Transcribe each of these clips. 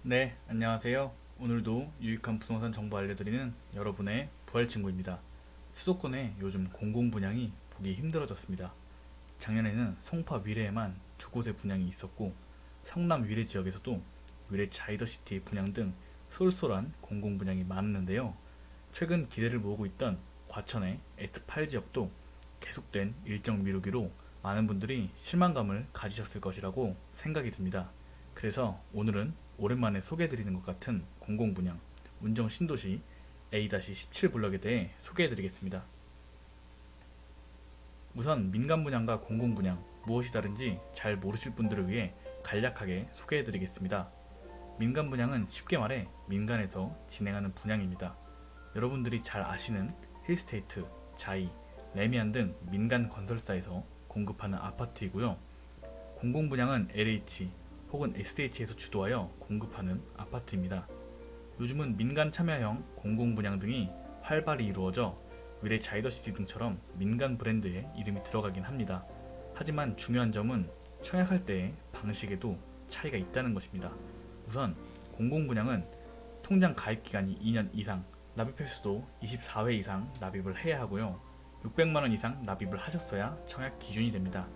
네, 안녕하세요. 오늘도 유익한 부동산 정보 알려드리는 여러분의 부활친구입니다. 수도권에 요즘 공공분양이 보기 힘들어졌습니다. 작년에는 송파 위례에만 두 곳의 분양이 있었고 성남 위례 지역에서도 위례 자이더시티 분양 등 쏠쏠한 공공분양이 많았는데요. 최근 기대를 모으고 있던 과천의 S8 지역도 계속된 일정 미루기로 많은 분들이 실망감을 가지셨을 것이라고 생각이 듭니다. 그래서 오늘은 오랜만에 소개해드리는 것 같은 공공분양 운정 신도시 A-17 블럭에 대해 소개해드리겠습니다. 우선 민간분양과 공공분양 무엇이 다른지 잘 모르실 분들을 위해 간략하게 소개해드리겠습니다. 민간분양은 쉽게 말해 민간에서 진행하는 분양입니다. 여러분들이 잘 아시는 힐스테이트, 자이, 레미안 등 민간 건설사에서 공급하는 아파트이고요. 공공분양은 LH 혹은 SH에서 주도하여 공급하는 아파트입니다. 요즘은 민간 참여형 공공분양 등이 활발히 이루어져 위례 자이더시티 등처럼 민간 브랜드의 이름이 들어가긴 합니다. 하지만 중요한 점은 청약할 때의 방식에도 차이가 있다는 것입니다. 우선 공공분양은 통장 가입기간이 2년 이상, 납입 횟수도 24회 이상 납입을 해야 하고요. 600만원 이상 납입을 하셨어야 청약 기준이 됩니다.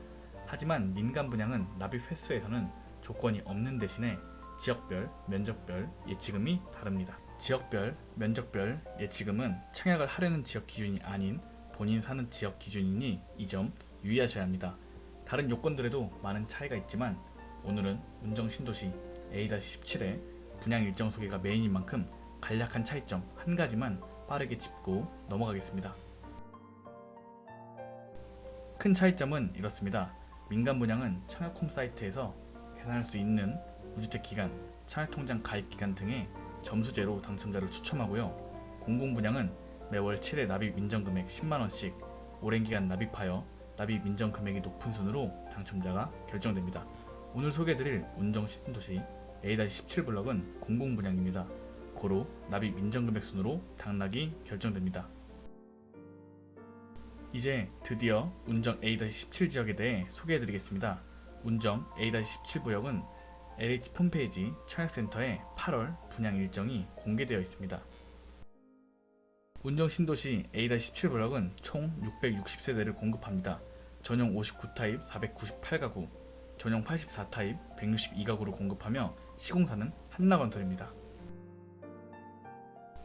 하지만 민간 분양은 납입 횟수에서는 조건이 없는 대신에 지역별, 면적별 예치금이 다릅니다. 지역별, 면적별 예치금은 청약을 하려는 지역 기준이 아닌 본인 사는 지역 기준이니 이 점 유의하셔야 합니다. 다른 요건들에도 많은 차이가 있지만 오늘은 운정 신도시 A-17의 분양 일정 소개가 메인인 만큼 간략한 차이점 한 가지만 빠르게 짚고 넘어가겠습니다. 큰 차이점은 이렇습니다. 민간 분양은 청약홈 사이트에서 계산할 수 있는 무주택 기간, 청약통장 가입 기간 등의 점수제로 당첨자를 추첨하고요. 공공분양은 매월 최대 납입 인정금액 10만원씩 오랜 기간 납입하여 납입 인정금액이 높은 순으로 당첨자가 결정됩니다. 오늘 소개해드릴 운정 신도시 A-17 블럭은 공공분양입니다. 고로 납입 인정금액 순으로 당락이 결정됩니다. 이제 드디어 운정 A-17 지역에 대해 소개해드리겠습니다. 운정 A-17 구역은 LH 홈페이지 청약센터에 8월 분양 일정이 공개되어 있습니다. 운정 신도시 A-17 블럭은 총 660세대를 공급합니다. 전용 59타입 498가구, 전용 84타입 162가구를 공급하며 시공사는 한나건설입니다.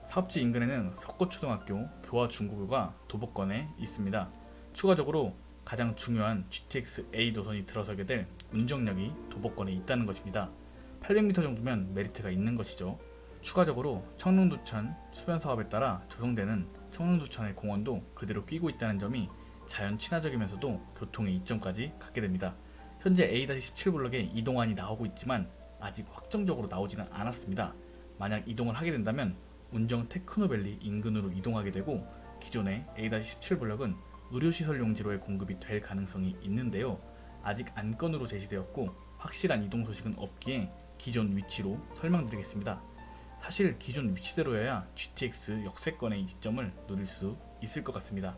사업지 인근에는 석고초등학교, 교화중고교가 도보권에 있습니다. 추가적으로 가장 중요한 GTX A 노선이 들어서게 될 운정역이 도보권에 있다는 것입니다. 800m 정도면 메리트가 있는 것이죠. 추가적으로 청릉두천 수변사업에 따라 조성되는 청릉두천의 공원도 그대로 끼고 있다는 점이 자연 친화적이면서도 교통의 이점까지 갖게 됩니다. 현재 A-17 블럭에 이동안이 나오고 있지만 아직 확정적으로 나오지는 않았습니다. 만약 이동을 하게 된다면 운정 테크노밸리 인근으로 이동하게 되고 기존의 A-17 블럭은 의료시설 용지로의 공급이 될 가능성이 있는데요. 아직 안건으로 제시되었고 확실한 이동 소식은 없기에 기존 위치로 설명드리겠습니다. 사실 기존 위치대로여야 GTX 역세권의 이점을 누릴 수 있을 것 같습니다.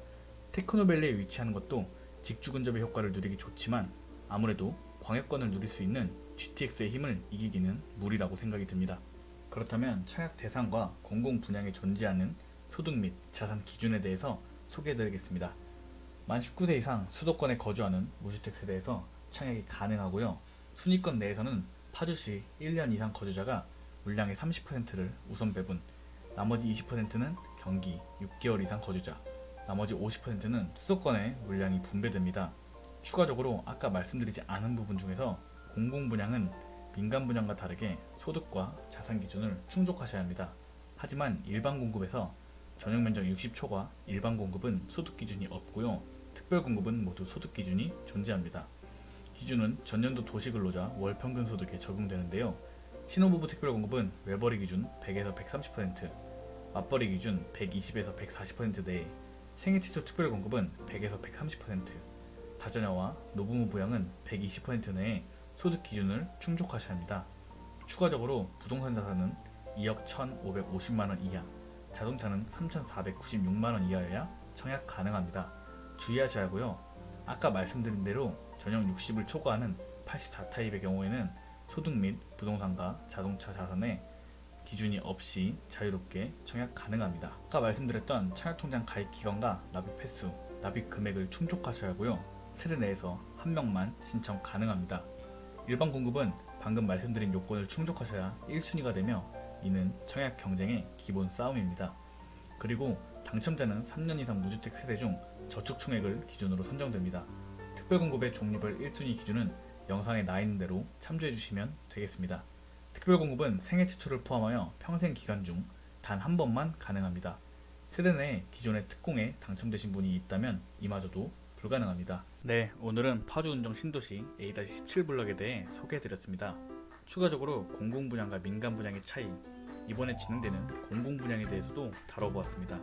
테크노밸리에 위치하는 것도 직주 근접의 효과를 누리기 좋지만 아무래도 광역권을 누릴 수 있는 GTX의 힘을 이기기는 무리라고 생각이 듭니다. 그렇다면 청약 대상과 공공 분양에 존재하는 소득 및 자산 기준에 대해서 소개해드리겠습니다. 만 19세 이상 수도권에 거주하는 무주택 세대에서 청약이 가능하고요. 순위권 내에서는 파주시 1년 이상 거주자가 물량의 30%를 우선 배분, 나머지 20%는 경기 6개월 이상 거주자, 나머지 50%는 수도권에 물량이 분배됩니다. 추가적으로 아까 말씀드리지 않은 부분 중에서 공공분양은 민간분양과 다르게 소득과 자산 기준을 충족하셔야 합니다. 하지만 일반 공급에서 전용 면적 60초과 일반 공급은 소득 기준이 없고요. 특별 공급은 모두 소득 기준이 존재합니다. 기준은 전년도 도시근로자 월 평균 소득에 적용되는데요. 신혼부부 특별 공급은 외벌이 기준 100에서 130%, 맞벌이 기준 120에서 140% 내에, 생애 최초 특별 공급은 100에서 130%, 다자녀와 노부모 부양은 120% 내에 소득 기준을 충족하셔야 합니다. 추가적으로 부동산 자산은 2억 1,550만원 이하, 자동차는 3,496만원 이하여야 청약 가능합니다. 주의하셔야 하고요. 아까 말씀드린 대로 전용 60을 초과하는 84타입의 경우에는 소득 및 부동산과 자동차 자산에 기준이 없이 자유롭게 청약 가능합니다. 아까 말씀드렸던 청약통장 가입 기간과 납입 횟수, 납입 금액을 충족하셔야 하고요. 세대 내에서 한 명만 신청 가능합니다. 일반 공급은 방금 말씀드린 요건을 충족하셔야 1순위가 되며 이는 청약 경쟁의 기본 싸움입니다. 그리고 당첨자는 3년 이상 무주택 세대 중 저축 총액을 기준으로 선정됩니다. 특별공급의 적립을 1순위 기준은 영상에 나 있는 대로 참조해 주시면 되겠습니다. 특별공급은 생애 최초를 포함하여 평생 기간 중 단 한 번만 가능합니다. 세대 내에 기존의 특공에 당첨되신 분이 있다면 이마저도 불가능합니다. 네, 오늘은 파주운정 신도시 A-17 블럭에 대해 소개해드렸습니다. 추가적으로 공공분양과 민간분양의 차이, 이번에 진행되는 공공분양에 대해서도 다뤄보았습니다.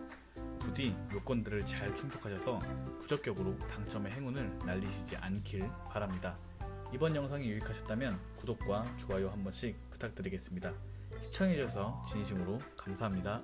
부디 요건들을 잘 충족하셔서 부적격으로 당첨의 행운을 날리시지 않길 바랍니다. 이번 영상이 유익하셨다면 구독과 좋아요 한 번씩 부탁드리겠습니다. 시청해주셔서 진심으로 감사합니다.